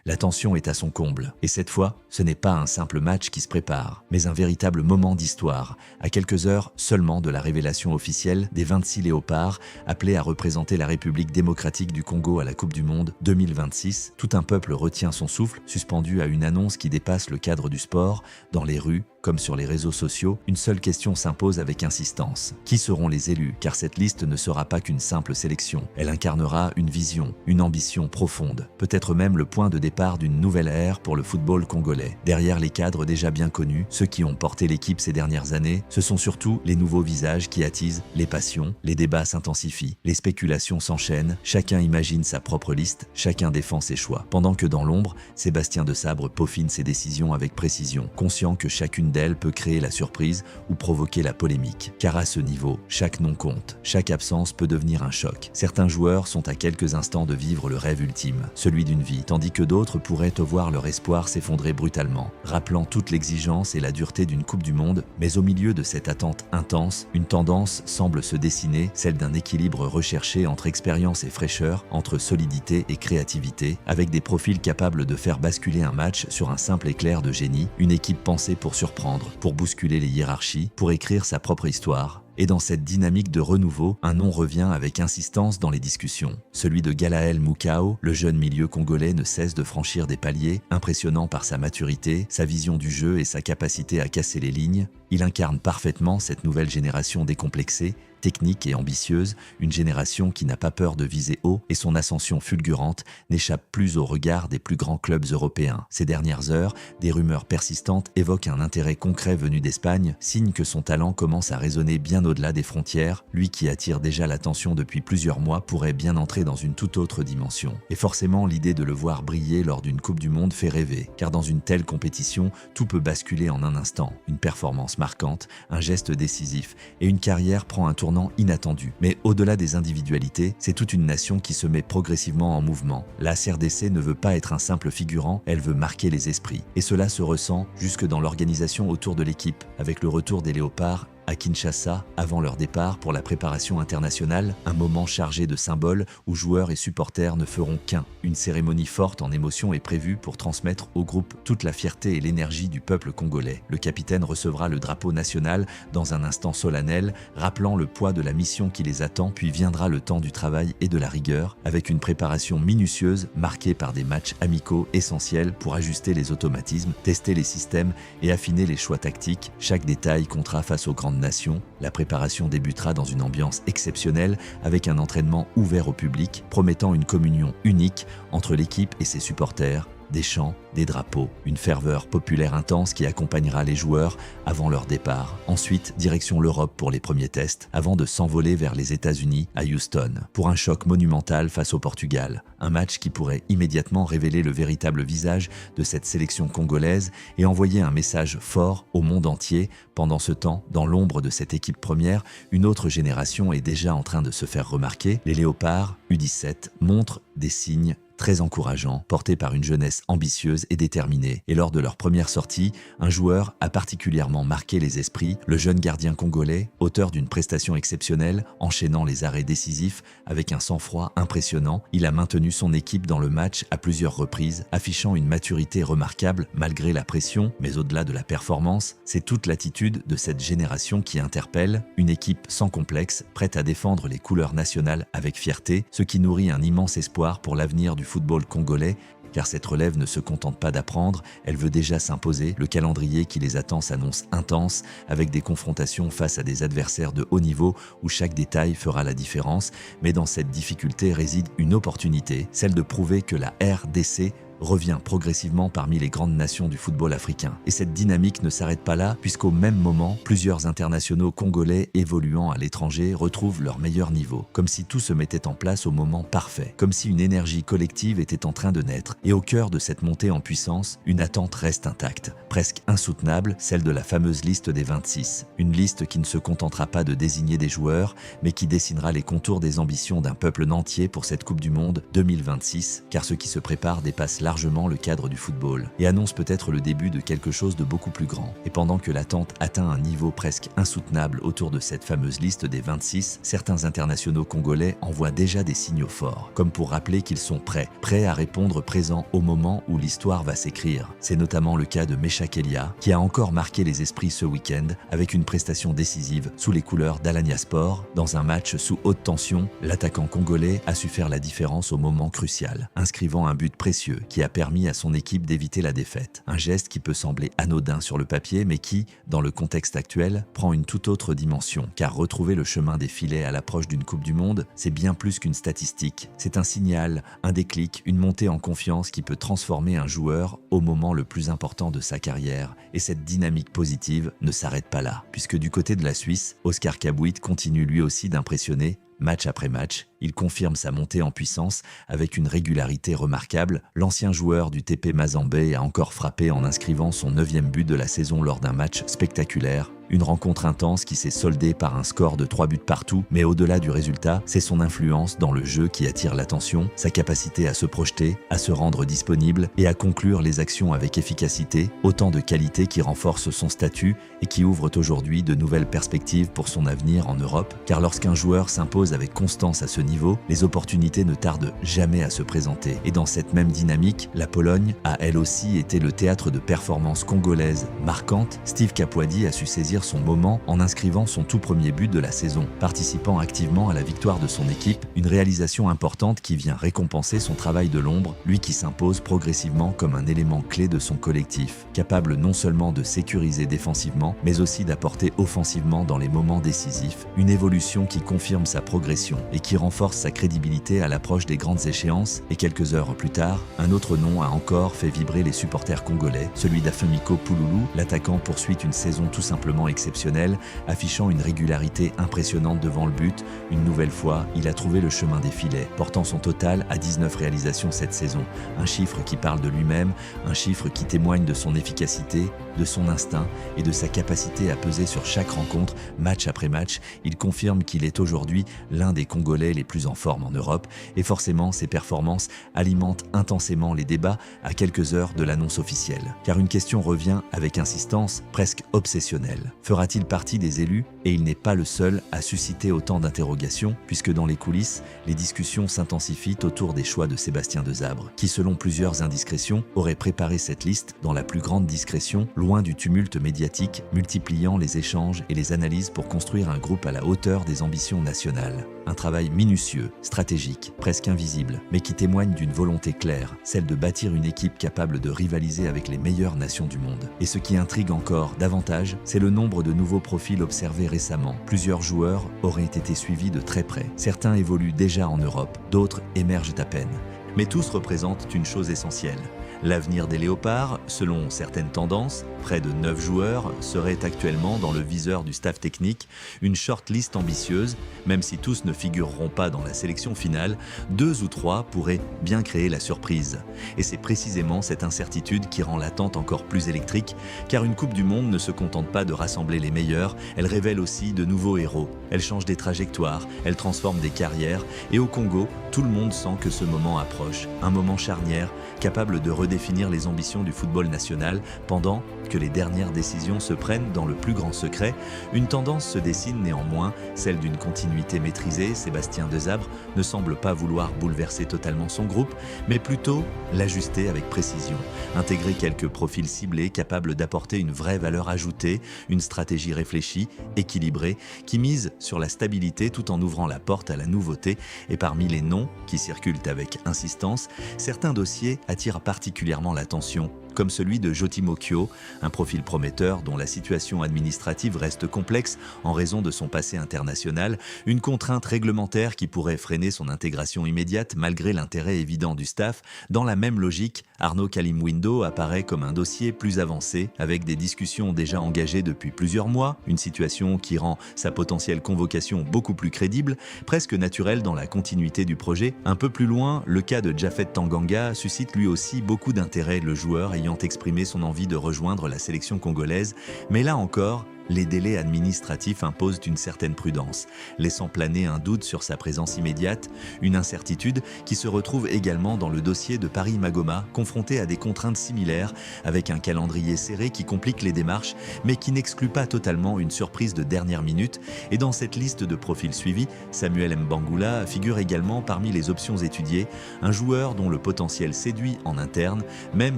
La tension est à son comble. Et cette fois, ce n'est pas un simple match qui se prépare, mais un véritable moment d'histoire, à quelques heures seulement de la révélation officielle des 26 léopards appelés à représenter la République démocratique du Congo à la Coupe du Monde 2026. Tout un peuple retient son souffle, suspendu à une annonce qui dépasse le cadre du sport. Dans les rues, comme sur les réseaux sociaux, une seule question s'impose avec insistance. Qui seront les élus? Car cette liste ne sera pas qu'une simple sélection. Elle incarnera une vision, une ambition profonde, peut-être même le point de départ d'une nouvelle ère pour le football congolais. Derrière les cadres déjà bien connus, ceux qui ont porté l'équipe ces dernières années, ce sont surtout les nouveaux visages qui attisent les passions, les débats s'intensifient, les spéculations s'enchaînent, chacun imagine sa propre liste, chacun défend ses choix. Pendant que dans l'ombre, Sébastien Desabre peaufine ses décisions avec précision, conscient que chacune d'elles peut créer la surprise ou provoquer la polémique. Car à ce niveau, chaque nom compte, chaque absence peut devenir un choc. Certains joueurs sont à quelques instants de vivre le rêve ultime, celui d'une vie, tandis que d'autres pourraient voir leur espoir s'effondrer brutalement, rappelant toute l'exigence et la dureté d'une Coupe du Monde. Mais au milieu de cette attente intense, une tendance semble se dessiner, celle d'un équilibre recherché entre expérience et fraîcheur, entre solidité et créativité, avec des profils capables de faire basculer un match sur un simple éclair de génie, une équipe pensée pour surprendre, pour bousculer les hiérarchies, pour écrire sa propre histoire. Et dans cette dynamique de renouveau, un nom revient avec insistance dans les discussions. Celui de Galaël Moukao, le jeune milieu congolais ne cesse de franchir des paliers, impressionnant par sa maturité, sa vision du jeu et sa capacité à casser les lignes. Il incarne parfaitement cette nouvelle génération décomplexée, technique et ambitieuse, une génération qui n'a pas peur de viser haut et son ascension fulgurante n'échappe plus au regard des plus grands clubs européens. Ces dernières heures, des rumeurs persistantes évoquent un intérêt concret venu d'Espagne, signe que son talent commence à résonner bien au-delà des frontières. Lui qui attire déjà l'attention depuis plusieurs mois pourrait bien entrer dans une toute autre dimension. Et forcément, l'idée de le voir briller lors d'une Coupe du Monde fait rêver, car dans une telle compétition, tout peut basculer en un instant. Une performance marquante, un geste décisif et une carrière prend un tournant inattendu. Mais au-delà des individualités, c'est toute une nation qui se met progressivement en mouvement. La CRDC ne veut pas être un simple figurant, elle veut marquer les esprits. Et cela se ressent jusque dans l'organisation autour de l'équipe, avec le retour des léopards à Kinshasa, avant leur départ pour la préparation internationale, un moment chargé de symboles où joueurs et supporters ne feront qu'un. Une cérémonie forte en émotion est prévue pour transmettre au groupe toute la fierté et l'énergie du peuple congolais. Le capitaine recevra le drapeau national dans un instant solennel, rappelant le poids de la mission qui les attend, puis viendra le temps du travail et de la rigueur, avec une préparation minutieuse marquée par des matchs amicaux essentiels pour ajuster les automatismes, tester les systèmes et affiner les choix tactiques. Chaque détail comptera face aux grandes nations. La préparation débutera dans une ambiance exceptionnelle avec un entraînement ouvert au public, promettant une communion unique entre l'équipe et ses supporters. Des chants, des drapeaux, une ferveur populaire intense qui accompagnera les joueurs avant leur départ. Ensuite, direction l'Europe pour les premiers tests, avant de s'envoler vers les États-Unis à Houston, pour un choc monumental face au Portugal. Un match qui pourrait immédiatement révéler le véritable visage de cette sélection congolaise et envoyer un message fort au monde entier. Pendant ce temps, dans l'ombre de cette équipe première, une autre génération est déjà en train de se faire remarquer. Les Léopards, U17, montrent des signes très encourageant, porté par une jeunesse ambitieuse et déterminée. Et lors de leur première sortie, un joueur a particulièrement marqué les esprits, le jeune gardien congolais, auteur d'une prestation exceptionnelle, enchaînant les arrêts décisifs avec un sang-froid impressionnant. Il a maintenu son équipe dans le match à plusieurs reprises, affichant une maturité remarquable malgré la pression, mais au-delà de la performance, c'est toute l'attitude de cette génération qui interpelle, une équipe sans complexe, prête à défendre les couleurs nationales avec fierté, ce qui nourrit un immense espoir pour l'avenir du football congolais, car cette relève ne se contente pas d'apprendre, elle veut déjà s'imposer. Le calendrier qui les attend s'annonce intense, avec des confrontations face à des adversaires de haut niveau où chaque détail fera la différence. Mais dans cette difficulté réside une opportunité, celle de prouver que la RDC revient progressivement parmi les grandes nations du football africain. Et cette dynamique ne s'arrête pas là, puisqu'au même moment, plusieurs internationaux congolais évoluant à l'étranger retrouvent leur meilleur niveau, comme si tout se mettait en place au moment parfait, comme si une énergie collective était en train de naître. Et au cœur de cette montée en puissance, une attente reste intacte, presque insoutenable, celle de la fameuse liste des 26. Une liste qui ne se contentera pas de désigner des joueurs, mais qui dessinera les contours des ambitions d'un peuple entier pour cette Coupe du Monde 2026, car ce qui se prépare dépasse largement le cadre du football et annonce peut-être le début de quelque chose de beaucoup plus grand. Et pendant que l'attente atteint un niveau presque insoutenable autour de cette fameuse liste des 26, certains internationaux congolais envoient déjà des signaux forts, comme pour rappeler qu'ils sont prêts à répondre présent au moment où l'histoire va s'écrire. C'est notamment le cas de Mecha Kelia, qui a encore marqué les esprits ce week-end avec une prestation décisive sous les couleurs d'Alanya Sport. Dans un match sous haute tension, l'attaquant congolais a su faire la différence au moment crucial, inscrivant un but précieux qui a permis à son équipe d'éviter la défaite. Un geste qui peut sembler anodin sur le papier, mais qui, dans le contexte actuel, prend une toute autre dimension, car retrouver le chemin des filets à l'approche d'une Coupe du Monde, c'est bien plus qu'une statistique. C'est un signal, un déclic, une montée en confiance qui peut transformer un joueur au moment le plus important de sa carrière. Et cette dynamique positive ne s'arrête pas là, puisque du côté de la Suisse, Oscar Kabouit continue lui aussi d'impressionner. Match après match, il confirme sa montée en puissance avec une régularité remarquable. L'ancien joueur du TP Mazembe a encore frappé en inscrivant son 9e but de la saison lors d'un match spectaculaire. Une rencontre intense qui s'est soldée par un score de 3 buts partout, mais au-delà du résultat, c'est son influence dans le jeu qui attire l'attention, sa capacité à se projeter, à se rendre disponible et à conclure les actions avec efficacité, autant de qualités qui renforcent son statut et qui ouvrent aujourd'hui de nouvelles perspectives pour son avenir en Europe, car lorsqu'un joueur s'impose avec constance à ce niveau, les opportunités ne tardent jamais à se présenter. Et dans cette même dynamique, la Pologne a elle aussi été le théâtre de performances congolaises marquantes. Steve Kapwadi a su saisir son moment en inscrivant son tout premier but de la saison, participant activement à la victoire de son équipe, une réalisation importante qui vient récompenser son travail de l'ombre, lui qui s'impose progressivement comme un élément clé de son collectif, capable non seulement de sécuriser défensivement, mais aussi d'apporter offensivement dans les moments décisifs, une évolution qui confirme sa progression et qui renforce sa crédibilité à l'approche des grandes échéances. Et quelques heures plus tard, un autre nom a encore fait vibrer les supporters congolais, celui d'Afemiko Pouloulou. L'attaquant poursuit une saison tout simplement exceptionnelle, affichant une régularité impressionnante devant le but. Une nouvelle fois, il a trouvé le chemin des filets, portant son total à 19 réalisations cette saison. Un chiffre qui parle de lui-même, un chiffre qui témoigne de son efficacité, de son instinct et de sa capacité à peser sur chaque rencontre, match après match. Il confirme qu'il est aujourd'hui l'un des Congolais les plus en forme en Europe, et forcément ses performances alimentent intensément les débats à quelques heures de l'annonce officielle. Car une question revient avec insistance, presque obsessionnelle. Fera-t-il partie des élus? Et il n'est pas le seul à susciter autant d'interrogations, puisque dans les coulisses, les discussions s'intensifient autour des choix de Sébastien Desabre, qui selon plusieurs indiscrétions aurait préparé cette liste dans la plus grande discrétion, loin du tumulte médiatique, multipliant les échanges et les analyses pour construire un groupe à la hauteur des ambitions nationales. Un travail minutieux, stratégique, presque invisible, mais qui témoigne d'une volonté claire, celle de bâtir une équipe capable de rivaliser avec les meilleures nations du monde. Et ce qui intrigue encore davantage, c'est le nombre de nouveaux profils observés récemment. Plusieurs joueurs auraient été suivis de très près. Certains évoluent déjà en Europe, d'autres émergent à peine. Mais tous représentent une chose essentielle. L'avenir des Léopards, selon certaines tendances, près de 9 joueurs, serait actuellement dans le viseur du staff technique, une shortlist ambitieuse. Même si tous ne figureront pas dans la sélection finale, 2 ou 3 pourraient bien créer la surprise. Et c'est précisément cette incertitude qui rend l'attente encore plus électrique, car une Coupe du Monde ne se contente pas de rassembler les meilleurs, elle révèle aussi de nouveaux héros. Elle change des trajectoires, elle transforme des carrières, et au Congo, tout le monde sent que ce moment approche, un moment charnière, capable de redéfinir les ambitions du football national pendant que les dernières décisions se prennent dans le plus grand secret. Une tendance se dessine néanmoins, celle d'une continuité maîtrisée. Sébastien Desabre ne semble pas vouloir bouleverser totalement son groupe, mais plutôt l'ajuster avec précision, intégrer quelques profils ciblés capables d'apporter une vraie valeur ajoutée, une stratégie réfléchie, équilibrée, qui mise sur la stabilité tout en ouvrant la porte à la nouveauté. Et parmi les noms qui circulent avec insistance, certains dossiers attirent particulièrement l'attention, comme celui de Joti Mokio, un profil prometteur dont la situation administrative reste complexe en raison de son passé international, une contrainte réglementaire qui pourrait freiner son intégration immédiate malgré l'intérêt évident du staff. Dans la même logique, Arnaud Kalimwindo apparaît comme un dossier plus avancé, avec des discussions déjà engagées depuis plusieurs mois, une situation qui rend sa potentielle convocation beaucoup plus crédible, presque naturelle dans la continuité du projet. Un peu plus loin, le cas de Japhet Tanganga suscite lui aussi beaucoup d'intérêt, le joueur ayant exprimé son envie de rejoindre la sélection congolaise, mais là encore, les délais administratifs imposent une certaine prudence, laissant planer un doute sur sa présence immédiate, une incertitude qui se retrouve également dans le dossier de Paris Magoma, confronté à des contraintes similaires, avec un calendrier serré qui complique les démarches, mais qui n'exclut pas totalement une surprise de dernière minute. Et dans cette liste de profils suivis, Samuel Mbangula figure également parmi les options étudiées, un joueur dont le potentiel séduit en interne, même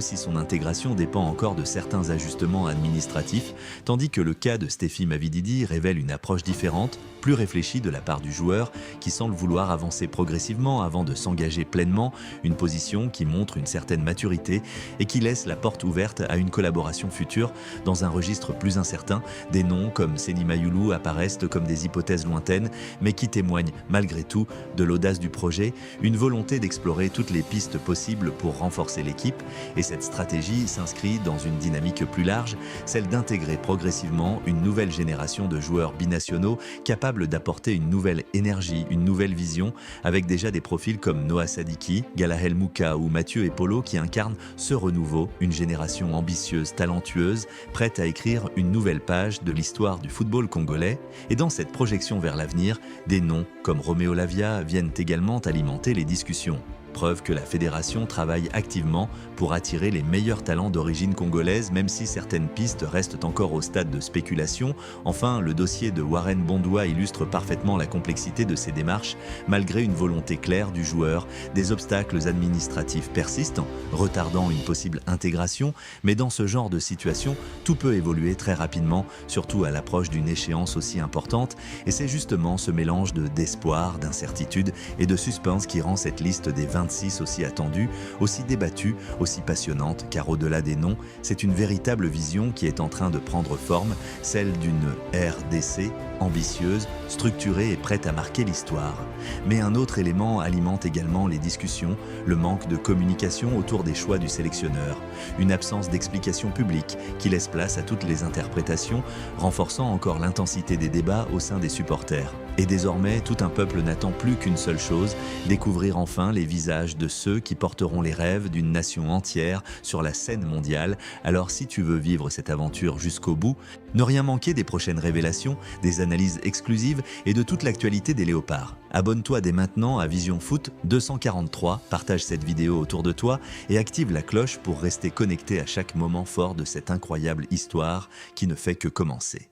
si son intégration dépend encore de certains ajustements administratifs, tandis que le cas de Stephy Mavididi révèle une approche différente, plus réfléchie de la part du joueur, qui semble vouloir avancer progressivement avant de s'engager pleinement, une position qui montre une certaine maturité et qui laisse la porte ouverte à une collaboration future dans un registre plus incertain. Des noms comme Seny Mayulu apparaissent comme des hypothèses lointaines, mais qui témoignent malgré tout de l'audace du projet, une volonté d'explorer toutes les pistes possibles pour renforcer l'équipe, et cette stratégie s'inscrit dans une dynamique plus large, celle d'intégrer progressivement une nouvelle génération de joueurs binationaux capables d'apporter une nouvelle énergie, une nouvelle vision, avec déjà des profils comme Noah Sadiki, Galahel Mouka ou Mathieu Epolo qui incarnent ce renouveau, une génération ambitieuse, talentueuse, prête à écrire une nouvelle page de l'histoire du football congolais. Et dans cette projection vers l'avenir, des noms comme Roméo Lavia viennent également alimenter les discussions. Preuve que la fédération travaille activement pour attirer les meilleurs talents d'origine congolaise, même si certaines pistes restent encore au stade de spéculation. Enfin, le dossier de Warren Bondoua illustre parfaitement la complexité de ces démarches. Malgré une volonté claire du joueur, des obstacles administratifs persistent, retardant une possible intégration. Mais dans ce genre de situation, tout peut évoluer très rapidement, surtout à l'approche d'une échéance aussi importante. Et c'est justement ce mélange d'espoir, d'incertitude et de suspense qui rend cette liste des 26 aussi attendue, aussi débattue, aussi passionnante, car au-delà des noms, c'est une véritable vision qui est en train de prendre forme, celle d'une RDC ambitieuse, structurée et prête à marquer l'histoire. Mais un autre élément alimente également les discussions, le manque de communication autour des choix du sélectionneur, une absence d'explication publique qui laisse place à toutes les interprétations, renforçant encore l'intensité des débats au sein des supporters. Et désormais, tout un peuple n'attend plus qu'une seule chose, découvrir enfin les visages de ceux qui porteront les rêves d'une nation entière sur la scène mondiale. Alors si tu veux vivre cette aventure jusqu'au bout, ne rien manquer des prochaines révélations, des analyses exclusives et de toute l'actualité des Léopards. Abonne-toi dès maintenant à Vision Foot 243, partage cette vidéo autour de toi et active la cloche pour rester connecté à chaque moment fort de cette incroyable histoire qui ne fait que commencer.